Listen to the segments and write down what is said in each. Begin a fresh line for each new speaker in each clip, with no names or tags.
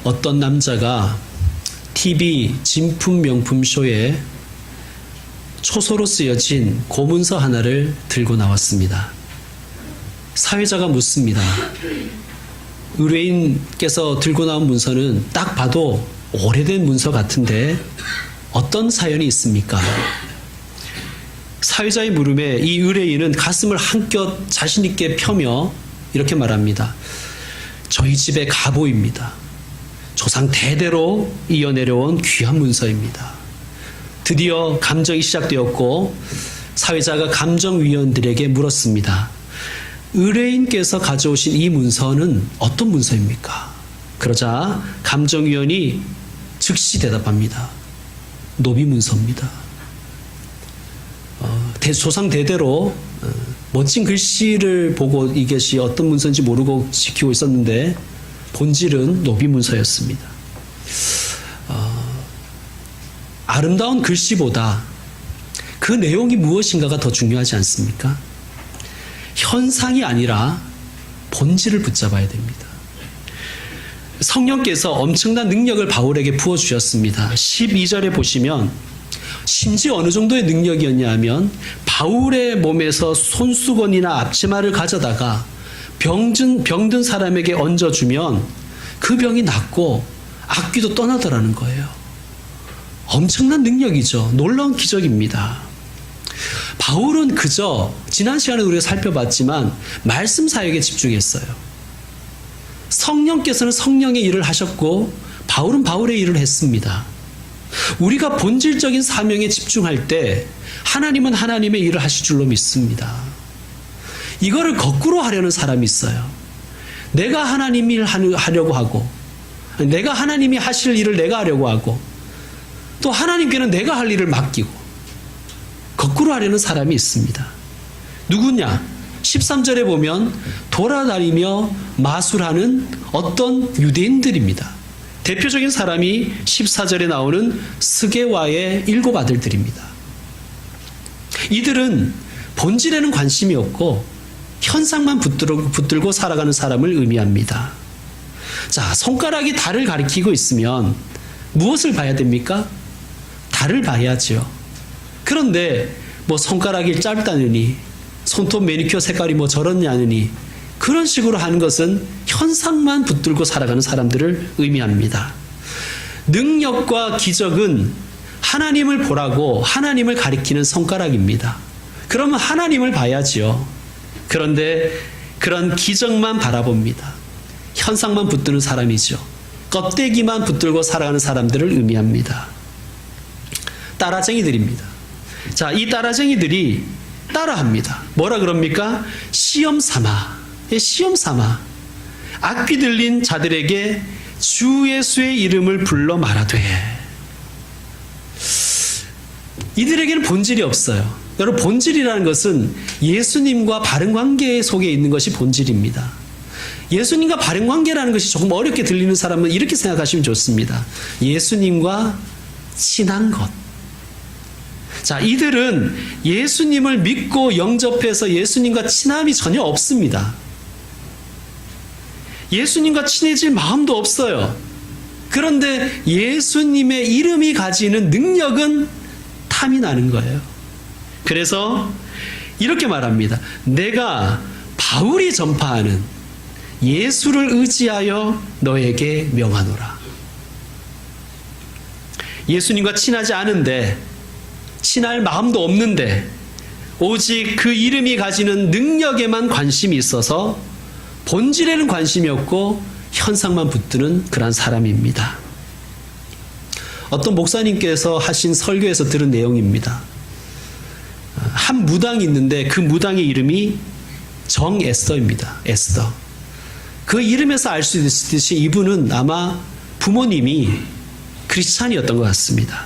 어떤 남자가 TV 진품 명품 쇼에 초소로 쓰여진 고문서 하나를 들고 나왔습니다. 사회자가 묻습니다. 의뢰인께서 들고 나온 문서는 딱 봐도 오래된 문서 같은데 어떤 사연이 있습니까? 사회자의 물음에 이 의뢰인은 가슴을 한껏 자신 있게 펴며 이렇게 말합니다. 저희 집의 가보입니다. 조상 대대로 이어내려온 귀한 문서입니다. 드디어 감정이 시작되었고 사회자가 감정위원들에게 물었습니다. 의뢰인께서 가져오신 이 문서는 어떤 문서입니까? 그러자 감정위원이 즉시 대답합니다. 노비문서입니다. 조상 대대로 멋진 글씨를 보고 이것이 어떤 문서인지 모르고 지키고 있었는데 본질은 노비문서였습니다. 아름다운 글씨보다 그 내용이 무엇인가가 더 중요하지 않습니까? 현상이 아니라 본질을 붙잡아야 됩니다. 성령께서 엄청난 능력을 바울에게 부어주셨습니다. 12절에 보시면 심지어 어느 정도의 능력이었냐 하면 바울의 몸에서 손수건이나 앞치마를 가져다가 병든 사람에게 얹어주면 그 병이 낫고 악귀도 떠나더라는 거예요. 엄청난 능력이죠. 놀라운 기적입니다. 바울은 그저 지난 시간에 우리가 살펴봤지만 말씀 사역에 집중했어요. 성령께서는 성령의 일을 하셨고 바울은 바울의 일을 했습니다. 우리가 본질적인 사명에 집중할 때 하나님은 하나님의 일을 하실 줄로 믿습니다. 이거를 거꾸로 하려는 사람이 있어요. 내가 하나님 일 하려고 하고 내가 하나님이 하실 일을 내가 하려고 하고 또 하나님께는 내가 할 일을 맡기고 거꾸로 하려는 사람이 있습니다. 누구냐? 13절에 보면 돌아다니며 마술하는 어떤 유대인들입니다. 대표적인 사람이 14절에 나오는 스게와의 7 아들들입니다. 이들은 본질에는 관심이 없고 현상만 붙들고 살아가는 사람을 의미합니다. 자, 손가락이 달을 가리키고 있으면 무엇을 봐야 됩니까? 달을 봐야죠. 그런데 뭐 손가락이 짧다느니 손톱 매니큐어 색깔이 뭐 저렇냐느니 그런 식으로 하는 것은 현상만 붙들고 살아가는 사람들을 의미합니다. 능력과 기적은 하나님을 보라고 하나님을 가리키는 손가락입니다. 그러면 하나님을 봐야지요. 그런데 그런 기적만 바라봅니다. 현상만 붙드는 사람이죠. 껍데기만 붙들고 살아가는 사람들을 의미합니다. 따라쟁이들입니다. 자, 이 따라쟁이들이 따라합니다. 뭐라 그럽니까? 시험 삼아. 시험 삼아. 악귀 들린 자들에게 주 예수의 이름을 불러 말하되. 이들에게는 본질이 없어요. 여러분, 본질이라는 것은 예수님과 바른 관계 속에 있는 것이 본질입니다. 예수님과 바른 관계라는 것이 조금 어렵게 들리는 사람은 이렇게 생각하시면 좋습니다. 예수님과 친한 것. 자, 이들은 예수님을 믿고 영접해서 예수님과 친함이 전혀 없습니다. 예수님과 친해질 마음도 없어요. 그런데 예수님의 이름이 가지는 능력은 탐이 나는 거예요. 그래서 이렇게 말합니다. 내가 바울이 전파하는 예수를 의지하여 너에게 명하노라. 예수님과 친하지 않은데 친할 마음도 없는데 오직 그 이름이 가지는 능력에만 관심이 있어서 본질에는 관심이 없고 현상만 붙드는 그런 사람입니다. 어떤 목사님께서 하신 설교에서 들은 내용입니다. 한 무당이 있는데 그 무당의 이름이 정에스더입니다. 에스더. 그 이름에서 알 수 있듯이 이분은 아마 부모님이 크리스찬이었던 것 같습니다.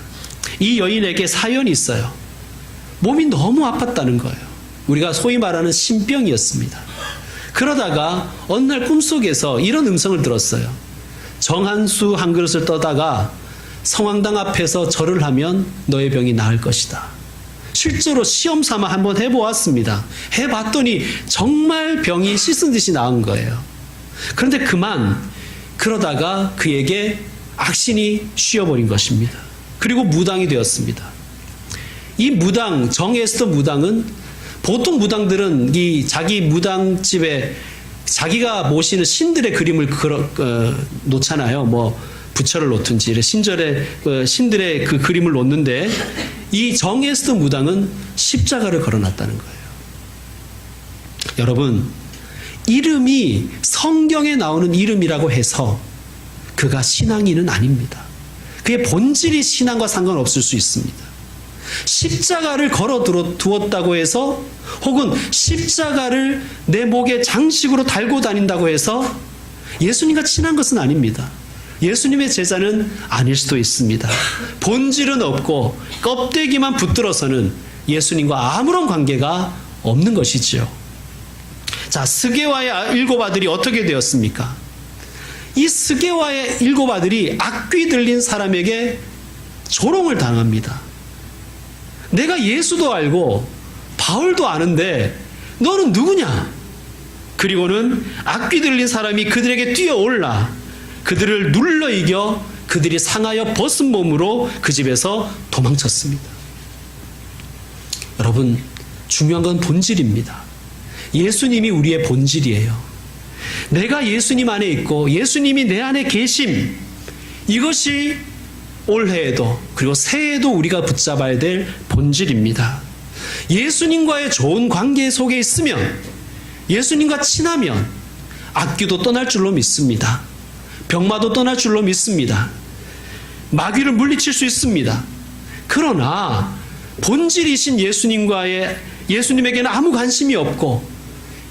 이 여인에게 사연이 있어요. 몸이 너무 아팠다는 거예요. 우리가 소위 말하는 신병이었습니다. 그러다가 어느 날 꿈속에서 이런 음성을 들었어요. 정한수 한 그릇을 떠다가 성황당 앞에서 절을 하면 너의 병이 나을 것이다. 실제로 시험 삼아 한번 해보았습니다. 해봤더니 정말 병이 씻은 듯이 나은 거예요. 그런데 그만 그러다가 그에게 악신이 씌어버린 것입니다. 그리고 무당이 되었습니다. 이 무당, 정에스더 무당은 보통 무당들은 이 자기 무당집에 자기가 모시는 신들의 그림을 놓잖아요. 뭐 부처를 놓든지 신들의 그 그림을 놓는데 이 정에스더 무당은 십자가를 걸어놨다는 거예요. 여러분, 이름이 성경에 나오는 이름이라고 해서 그가 신앙인은 아닙니다. 그의 본질이 신앙과 상관없을 수 있습니다. 십자가를 걸어 두었다고 해서 혹은 십자가를 내 목에 장식으로 달고 다닌다고 해서 예수님과 친한 것은 아닙니다. 예수님의 제자는 아닐 수도 있습니다. 본질은 없고 껍데기만 붙들어서는 예수님과 아무런 관계가 없는 것이지요. 자, 스게와의 일곱 아들이 어떻게 되었습니까? 이 스게와의 일곱 아들이 악귀 들린 사람에게 조롱을 당합니다. 내가 예수도 알고 바울도 아는데 너는 누구냐? 그리고는 악귀 들린 사람이 그들에게 뛰어올라 그들을 눌러 이겨 그들이 상하여 벗은 몸으로 그 집에서 도망쳤습니다. 여러분, 중요한 건 본질입니다. 예수님이 우리의 본질이에요. 내가 예수님 안에 있고 예수님이 내 안에 계심, 이것이 올해에도 그리고 새해에도 우리가 붙잡아야 될 본질입니다. 예수님과의 좋은 관계 속에 있으면, 예수님과 친하면 악귀도 떠날 줄로 믿습니다. 병마도 떠날 줄로 믿습니다. 마귀를 물리칠 수 있습니다. 그러나 본질이신 예수님에게는 아무 관심이 없고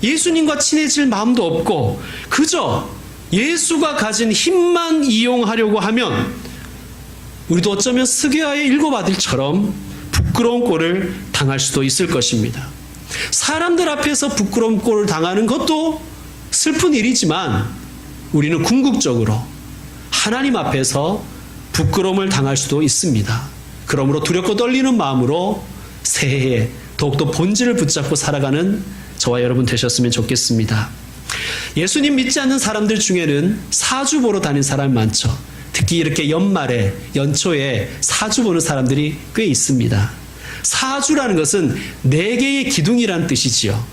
예수님과 친해질 마음도 없고 그저 예수가 가진 힘만 이용하려고 하면 우리도 어쩌면 스게와의 일곱 아들처럼 부끄러운 꼴을 당할 수도 있을 것입니다. 사람들 앞에서 부끄러운 꼴을 당하는 것도 슬픈 일이지만 우리는 궁극적으로 하나님 앞에서 부끄러움을 당할 수도 있습니다. 그러므로 두렵고 떨리는 마음으로 새해에 더욱더 본질을 붙잡고 살아가는 저와 여러분 되셨으면 좋겠습니다. 예수님 믿지 않는 사람들 중에는 사주 보러 다니는 사람이 많죠. 특히 이렇게 연말에, 연초에 사주 보는 사람들이 꽤 있습니다. 사주라는 것은 4개의 기둥이라는 뜻이지요.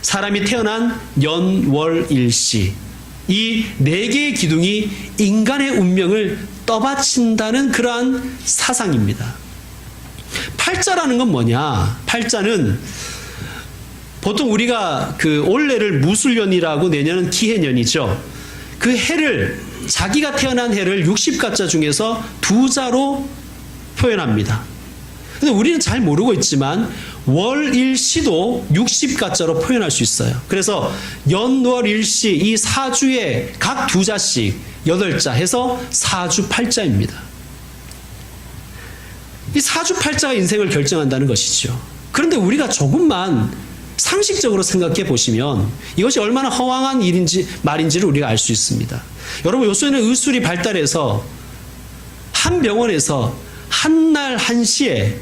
사람이 태어난 연, 월, 일시, 이 4개의 기둥이 인간의 운명을 떠받친다는 그러한 사상입니다. 팔자라는 건 뭐냐? 팔자는 보통 우리가 그 올해를 무술년이라고 내년은 기해년이죠. 그 해를, 자기가 태어난 해를 60가자 중에서 2자로 표현합니다. 근데 우리는 잘 모르고 있지만 월일시도 60가자로 표현할 수 있어요. 그래서 연월일시 이 사주에 각 2자씩 8자 해서 사주팔자입니다. 이 사주팔자가 인생을 결정한다는 것이죠. 그런데 우리가 조금만 상식적으로 생각해 보시면 이것이 얼마나 허황한 말인지를 우리가 알 수 있습니다. 여러분, 요새는 의술이 발달해서 한 병원에서 한날 한시에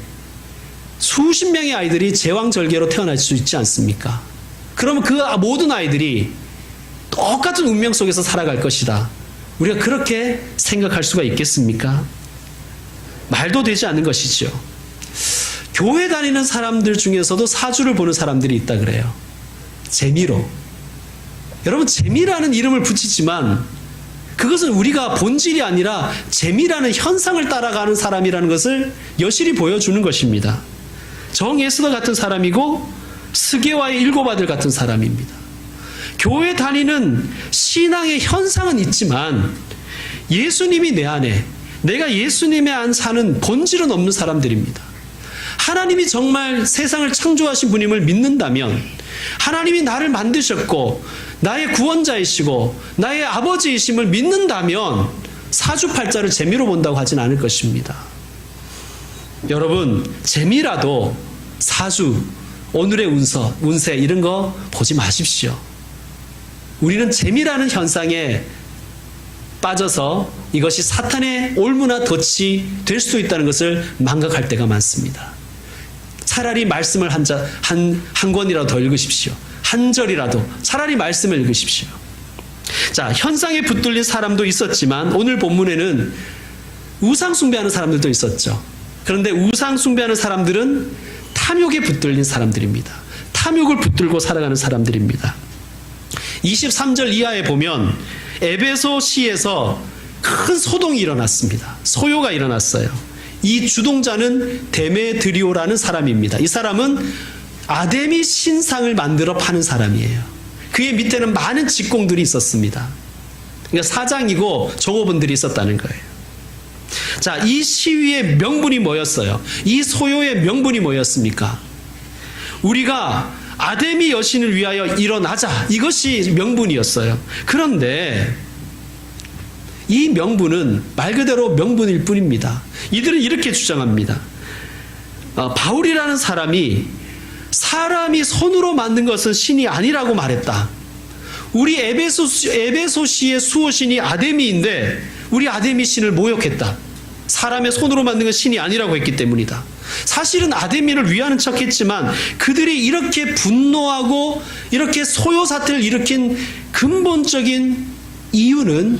수십 명의 아이들이 제왕절개로 태어날 수 있지 않습니까? 그러면 그 모든 아이들이 똑같은 운명 속에서 살아갈 것이다. 우리가 그렇게 생각할 수가 있겠습니까? 말도 되지 않는 것이죠. 교회 다니는 사람들 중에서도 사주를 보는 사람들이 있다 그래요. 재미로. 여러분, 재미라는 이름을 붙이지만 그것은 우리가 본질이 아니라 재미라는 현상을 따라가는 사람이라는 것을 여실히 보여주는 것입니다. 정에스더 같은 사람이고 스게와의 일곱 아들 같은 사람입니다. 교회 다니는 신앙의 현상은 있지만 예수님이 내 안에, 내가 예수님의 안 사는 본질은 없는 사람들입니다. 하나님이 정말 세상을 창조하신 분임을 믿는다면, 하나님이 나를 만드셨고 나의 구원자이시고 나의 아버지이심을 믿는다면 사주팔자를 재미로 본다고 하진 않을 것입니다. 여러분, 재미라도 사주, 오늘의 운세 이런 거 보지 마십시오. 우리는 재미라는 현상에 빠져서 이것이 사탄의 올무나 덫이 될 수도 있다는 것을 망각할 때가 많습니다. 차라리 말씀을 한 권이라도 더 읽으십시오. 한 절이라도 차라리 말씀을 읽으십시오. 자, 현상에 붙들린 사람도 있었지만 오늘 본문에는 우상 숭배하는 사람들도 있었죠. 그런데 우상 숭배하는 사람들은 탐욕에 붙들린 사람들입니다. 탐욕을 붙들고 살아가는 사람들입니다. 23절 이하에 보면 에베소시에서 큰 소동이 일어났습니다. 소요가 일어났어요. 이 주동자는 데메드리오라는 사람입니다. 이 사람은 아데미 신상을 만들어 파는 사람이에요. 그의 밑에는 많은 직공들이 있었습니다. 그러니까 사장이고 종업원들이 있었다는 거예요. 자, 이 시위의 명분이 뭐였어요? 이 소요의 명분이 뭐였습니까? 우리가 아데미 여신을 위하여 일어나자, 이것이 명분이었어요. 그런데 이 명분은 말 그대로 명분일 뿐입니다. 이들은 이렇게 주장합니다. 바울이라는 사람이 손으로 만든 것은 신이 아니라고 말했다. 우리 에베소시의 수호신이 아데미인데 우리 아데미 신을 모욕했다. 사람의 손으로 만든 건 신이 아니라고 했기 때문이다. 사실은 아데미를 위하는 척했지만 그들이 이렇게 분노하고 이렇게 소요 사태를 일으킨 근본적인 이유는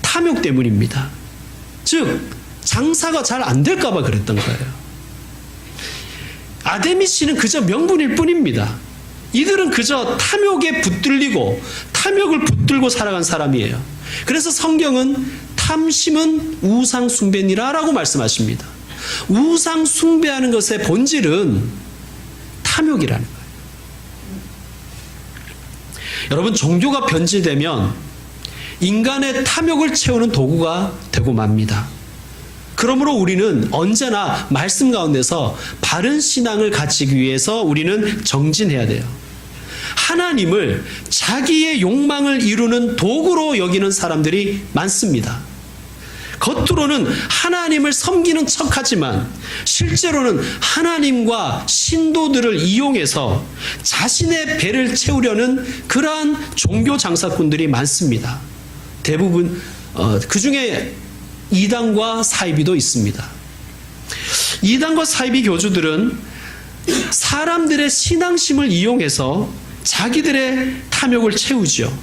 탐욕 때문입니다. 즉 장사가 잘 안 될까 봐 그랬던 거예요. 아데미 씨는 그저 명분일 뿐입니다. 이들은 그저 탐욕에 붙들리고 탐욕을 붙들고 살아간 사람이에요. 그래서 성경은 탐심은 우상 숭배니라라고 말씀하십니다. 우상 숭배하는 것의 본질은 탐욕이라는 거예요. 여러분, 종교가 변질되면 인간의 탐욕을 채우는 도구가 되고 맙니다. 그러므로 우리는 언제나 말씀 가운데서 바른 신앙을 갖추기 위해서 우리는 정진해야 돼요. 하나님을 자기의 욕망을 이루는 도구로 여기는 사람들이 많습니다. 겉으로는 하나님을 섬기는 척하지만 실제로는 하나님과 신도들을 이용해서 자신의 배를 채우려는 그러한 종교 장사꾼들이 많습니다. 대부분 그 중에 이단과 사이비도 있습니다. 이단과 사이비 교주들은 사람들의 신앙심을 이용해서 자기들의 탐욕을 채우죠.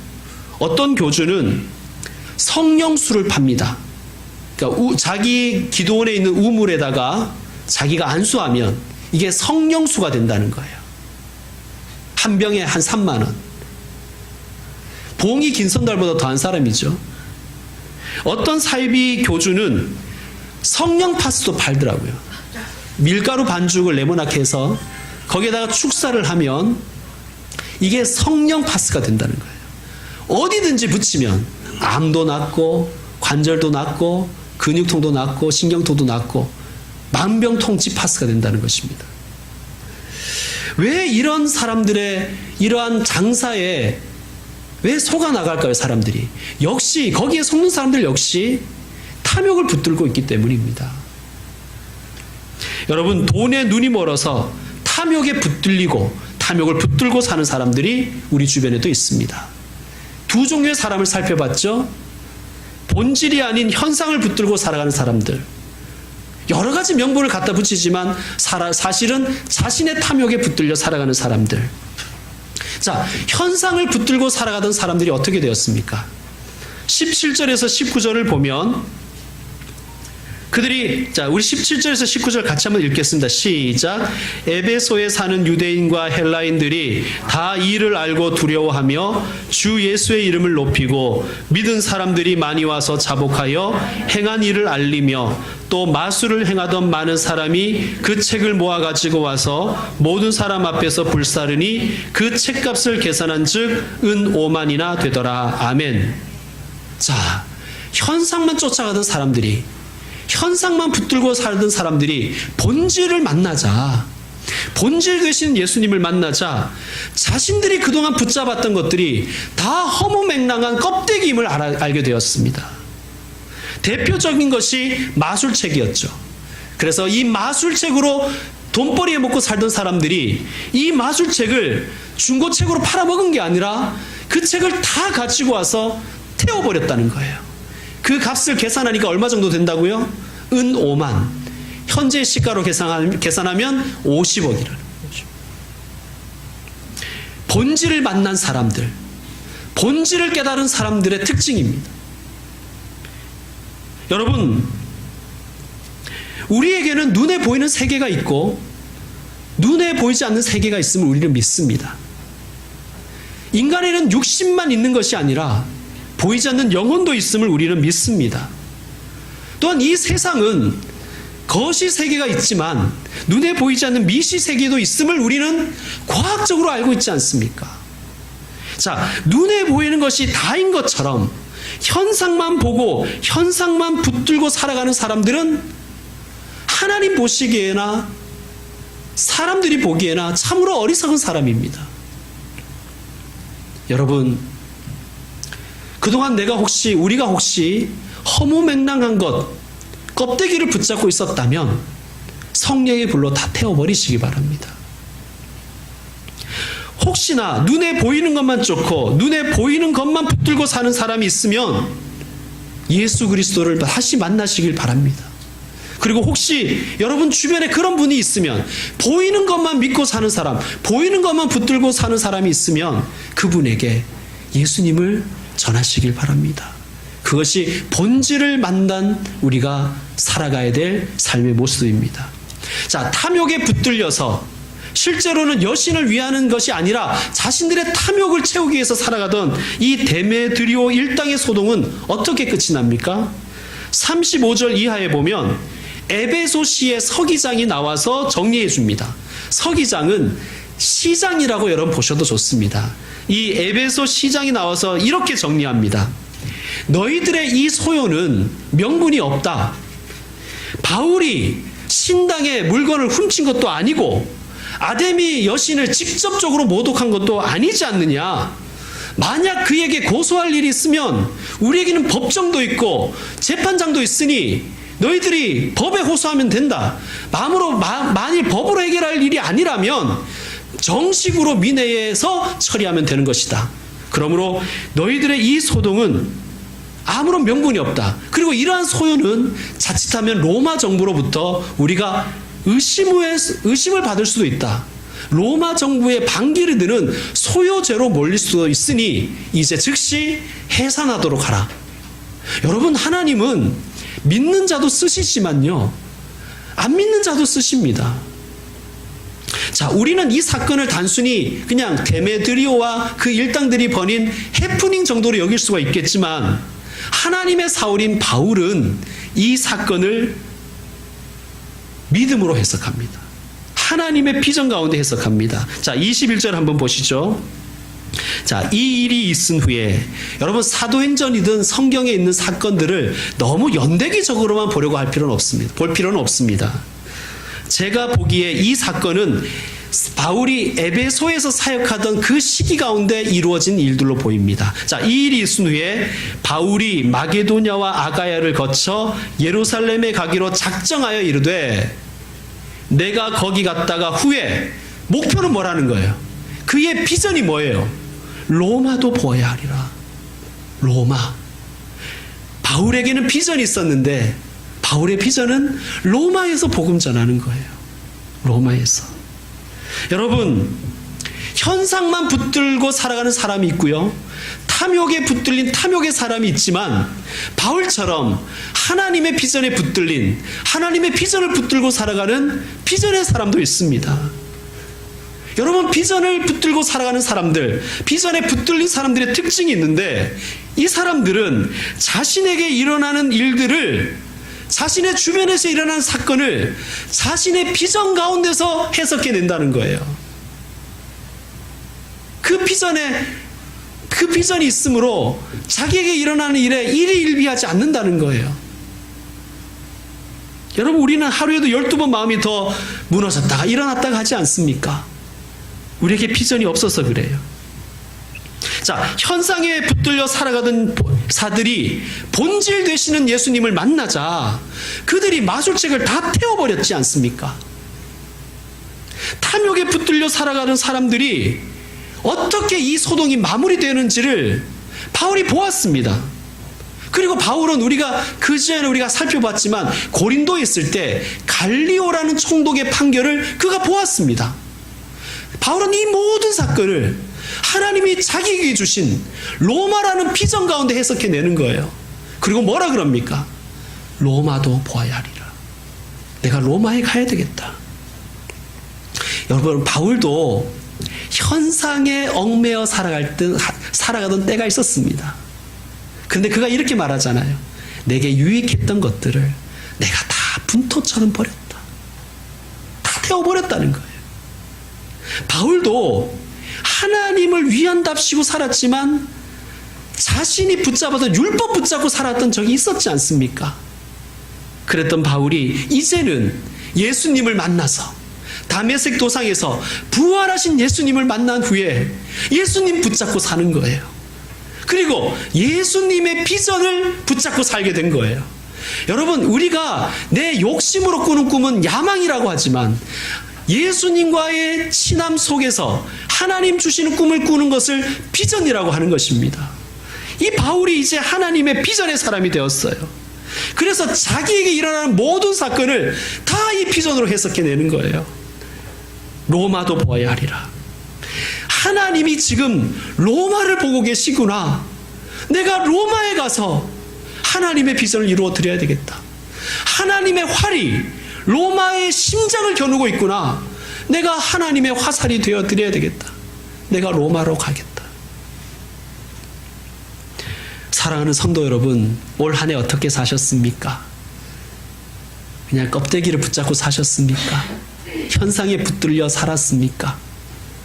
어떤 교주는 성령수를 팝니다. 그러니까 자기 기도원에 있는 우물에다가 자기가 안수하면 이게 성령수가 된다는 거예요. 한 병에 한 3만 원. 봉이 긴 선달보다 더한 사람이죠. 어떤 사이비 교주는 성령 파스도 팔더라고요. 밀가루 반죽을 네모나게 해서 거기에다가 축사를 하면 이게 성령 파스가 된다는 거예요. 어디든지 붙이면 암도 낫고 관절도 낫고 근육통도 낫고 신경통도 낫고 만병통치 파스가 된다는 것입니다. 왜 이런 사람들의 이러한 장사에 왜 속아 나갈까요, 사람들이? 역시 거기에 속는 사람들 역시 탐욕을 붙들고 있기 때문입니다. 여러분, 돈에 눈이 멀어서 탐욕에 붙들리고 탐욕을 붙들고 사는 사람들이 우리 주변에도 있습니다. 두 종류의 사람을 살펴봤죠. 본질이 아닌 현상을 붙들고 살아가는 사람들. 여러 가지 명분을 갖다 붙이지만 사실은 자신의 탐욕에 붙들려 살아가는 사람들. 자, 현상을 붙들고 살아가던 사람들이 어떻게 되었습니까? 17절에서 19절을 보면 그들이, 자, 우리 17절에서 19절 같이 한번 읽겠습니다. 시작. 에베소에 사는 유대인과 헬라인들이 다 이를 알고 두려워하며 주 예수의 이름을 높이고 믿은 사람들이 많이 와서 자복하여 행한 일을 알리며 또 마술을 행하던 많은 사람이 그 책을 모아가지고 와서 모든 사람 앞에서 불사르니 그 책값을 계산한 즉 은 5만이나 되더라. 아멘. 자, 현상만 쫓아가던 사람들이, 현상만 붙들고 살던 사람들이 본질을 만나자, 본질 되신 예수님을 만나자 자신들이 그동안 붙잡았던 것들이 다 허무맹랑한 껍데기임을 알게 되었습니다. 대표적인 것이 마술책이었죠. 그래서 이 마술책으로 돈벌이에 먹고 살던 사람들이 이 마술책을 중고책으로 팔아먹은 게 아니라 그 책을 다 가지고 와서 태워버렸다는 거예요. 그 값을 계산하니까 얼마 정도 된다고요? 은 5만. 현재 시가로 계산하면 50억이라는 거죠. 본질을 만난 사람들, 본질을 깨달은 사람들의 특징입니다. 여러분, 우리에게는 눈에 보이는 세계가 있고 눈에 보이지 않는 세계가 있음을 우리는 믿습니다. 인간에는 육신만 있는 것이 아니라 보이지 않는 영혼도 있음을 우리는 믿습니다. 또한 이 세상은 거시 세계가 있지만 눈에 보이지 않는 미시 세계도 있음을 우리는 과학적으로 알고 있지 않습니까? 자, 눈에 보이는 것이 다인 것처럼 현상만 보고 현상만 붙들고 살아가는 사람들은 하나님 보시기에나 사람들이 보기에나 참으로 어리석은 사람입니다. 여러분, 그동안 우리가 혹시 허무맹랑한 것, 껍데기를 붙잡고 있었다면 성령의 불로 다 태워버리시기 바랍니다. 혹시나 눈에 보이는 것만 쫓고 눈에 보이는 것만 붙들고 사는 사람이 있으면 예수 그리스도를 다시 만나시길 바랍니다. 그리고 혹시 여러분 주변에 그런 분이 있으면 보이는 것만 믿고 사는 사람, 보이는 것만 붙들고 사는 사람이 있으면 그분에게 예수님을 전하시길 바랍니다. 그것이 본질을 만난 우리가 살아가야 될 삶의 모습입니다. 자, 탐욕에 붙들려서 실제로는 여신을 위하는 것이 아니라 자신들의 탐욕을 채우기 위해서 살아가던 이 데메드리오 일당의 소동은 어떻게 끝이 납니까? 35절 이하에 보면 에베소시의 서기장이 나와서 정리해 줍니다. 서기장은 시장이라고 여러분 보셔도 좋습니다. 이 에베소 시장이 나와서 이렇게 정리합니다. 너희들의 이 소요는 명분이 없다. 바울이 신당의 물건을 훔친 것도 아니고 아데미 여신을 직접적으로 모독한 것도 아니지 않느냐. 만약 그에게 고소할 일이 있으면 우리에게는 법정도 있고 재판장도 있으니 너희들이 법에 호소하면 된다. 만일 법으로 해결할 일이 아니라면 정식으로 민회에서 처리하면 되는 것이다. 그러므로 너희들의 이 소동은 아무런 명분이 없다. 그리고 이러한 소요는 자칫하면 로마 정부로부터 우리가 의심을 받을 수도 있다. 로마 정부의 반기를 드는 소요죄로 몰릴 수도 있으니 이제 즉시 해산하도록 하라. 여러분, 하나님은 믿는 자도 쓰시지만요, 안 믿는 자도 쓰십니다. 자, 우리는 이 사건을 단순히 그냥 데메드리오와 그 일당들이 벌인 해프닝 정도로 여길 수가 있겠지만 하나님의 사울인 바울은 이 사건을 믿음으로 해석합니다. 하나님의 비전 가운데 해석합니다. 자, 21절 한번 보시죠. 자, 이 일이 있은 후에 여러분, 사도행전이든 성경에 있는 사건들을 너무 연대기적으로만 보려고 할 필요는 없습니다. 볼 필요는 없습니다. 제가 보기에 이 사건은 바울이 에베소에서 사역하던 그 시기 가운데 이루어진 일들로 보입니다. 자, 이 일이 있은 후에 바울이 마게도냐와 아가야를 거쳐 예루살렘에 가기로 작정하여 이르되 내가 거기 갔다가 후에 목표는 뭐라는 거예요? 그의 비전이 뭐예요? 로마도 보아야 하리라. 로마. 바울에게는 비전이 있었는데 바울의 비전은 로마에서 복음 전하는 거예요. 로마에서. 여러분, 현상만 붙들고 살아가는 사람이 있고요, 탐욕에 붙들린 탐욕의 사람이 있지만 바울처럼 하나님의 비전에 붙들린, 하나님의 비전을 붙들고 살아가는 비전의 사람도 있습니다. 여러분, 비전을 붙들고 살아가는 사람들, 비전에 붙들린 사람들의 특징이 있는데 이 사람들은 자신에게 일어나는 일들을, 자신의 주변에서 일어나는 사건을 자신의 비전 가운데서 해석해낸다는 거예요. 그 비전이 있으므로 자기에게 일어나는 일에 일희일비하지 않는다는 거예요. 여러분, 우리는 하루에도 12번 마음이 더 무너졌다가 일어났다가 하지 않습니까? 우리에게 비전이 없어서 그래요. 자, 현상에 붙들려 살아가던 사들이 본질 되시는 예수님을 만나자 그들이 마술책을 다 태워버렸지 않습니까? 탐욕에 붙들려 살아가는 사람들이 어떻게 이 소동이 마무리되는지를 바울이 보았습니다. 그리고 바울은 그 전에 우리가 살펴봤지만 고린도에 있을 때 갈리오라는 총독의 판결을 그가 보았습니다. 바울은 이 모든 사건을 하나님이 자기에게 주신 로마라는 비전 가운데 해석해내는 거예요. 그리고 뭐라 그럽니까? 로마도 보아야 하리라. 내가 로마에 가야 되겠다. 여러분, 바울도 현상에 얽매여 살아가던 때가 있었습니다. 그런데 그가 이렇게 말하잖아요. 내게 유익했던 것들을 내가 다 분토처럼 버렸다. 다 태워버렸다는 거예요. 바울도 하나님을 위한답시고 살았지만 자신이 붙잡아서 율법 붙잡고 살았던 적이 있었지 않습니까? 그랬던 바울이 이제는 예수님을 만나서 다메섹 도상에서 부활하신 예수님을 만난 후에 예수님 붙잡고 사는 거예요. 그리고 예수님의 비전을 붙잡고 살게 된 거예요. 여러분, 우리가 내 욕심으로 꾸는 꿈은 야망이라고 하지만 예수님과의 친함 속에서 하나님 주시는 꿈을 꾸는 것을 비전이라고 하는 것입니다. 이 바울이 이제 하나님의 비전의 사람이 되었어요. 그래서 자기에게 일어나는 모든 사건을 다 이 비전으로 해석해내는 거예요. 로마도 보아야 하리라. 하나님이 지금 로마를 보고 계시구나. 내가 로마에 가서 하나님의 비전을 이루어 드려야 되겠다. 하나님의 활이 로마의 심장을 겨누고 있구나. 내가 하나님의 화살이 되어 드려야 되겠다. 내가 로마로 가겠다. 사랑하는 성도 여러분, 올 한 해 어떻게 사셨습니까? 그냥 껍데기를 붙잡고 사셨습니까? 현상에 붙들려 살았습니까?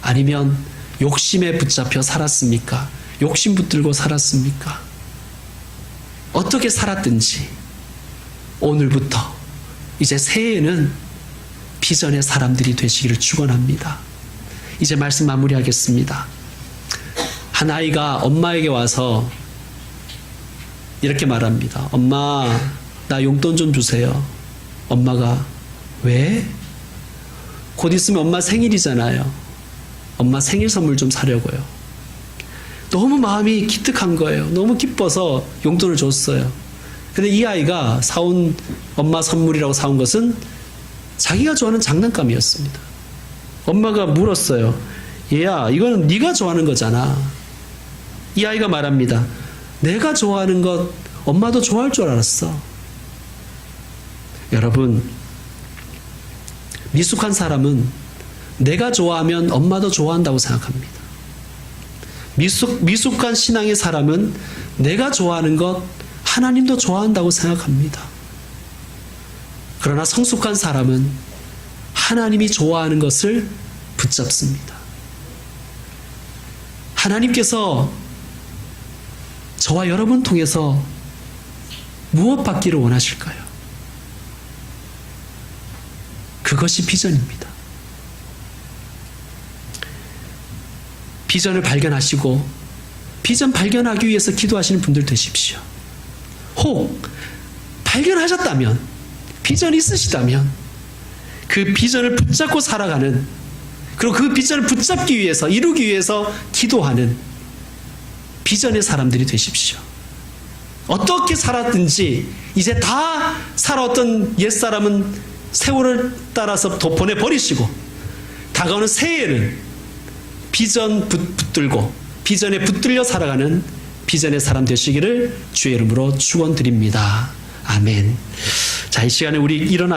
아니면 욕심에 붙잡혀 살았습니까? 욕심 붙들고 살았습니까? 어떻게 살았든지 오늘부터 이제 새해에는 비전의 사람들이 되시기를 축원합니다. 이제 말씀 마무리하겠습니다. 한 아이가 엄마에게 와서 이렇게 말합니다. 엄마, 나 용돈 좀 주세요. 엄마가 왜? 곧 있으면 엄마 생일이잖아요. 엄마 생일 선물 좀 사려고요. 너무 마음이 기특한 거예요. 너무 기뻐서 용돈을 줬어요. 근데 이 아이가 사온 엄마 선물이라고 사온 것은 자기가 좋아하는 장난감이었습니다. 엄마가 물었어요. 얘야, 이거는 네가 좋아하는 거잖아. 이 아이가 말합니다. 내가 좋아하는 것 엄마도 좋아할 줄 알았어. 여러분, 미숙한 사람은 내가 좋아하면 엄마도 좋아한다고 생각합니다. 미숙한 신앙의 사람은 내가 좋아하는 것 하나님도 좋아한다고 생각합니다. 그러나 성숙한 사람은 하나님이 좋아하는 것을 붙잡습니다. 하나님께서 저와 여러분 통해서 무엇 받기를 원하실까요? 그것이 비전입니다. 비전을 발견하시고 비전 발견하기 위해서 기도하시는 분들 되십시오. 혹 발견하셨다면, 비전이 있으시다면 그 비전을 붙잡고 살아가는, 그리고 그 비전을 붙잡기 위해서, 이루기 위해서 기도하는 비전의 사람들이 되십시오. 어떻게 살았든지 이제 다 살아왔던 옛사람은 세월을 따라서 보내버리시고 다가오는 새해에는 비전 붙들고 비전에 붙들려 살아가는 비전의 사람 되시기를 주의 이름으로 축원드립니다. 아멘. 자, 이 시간에 우리 일어나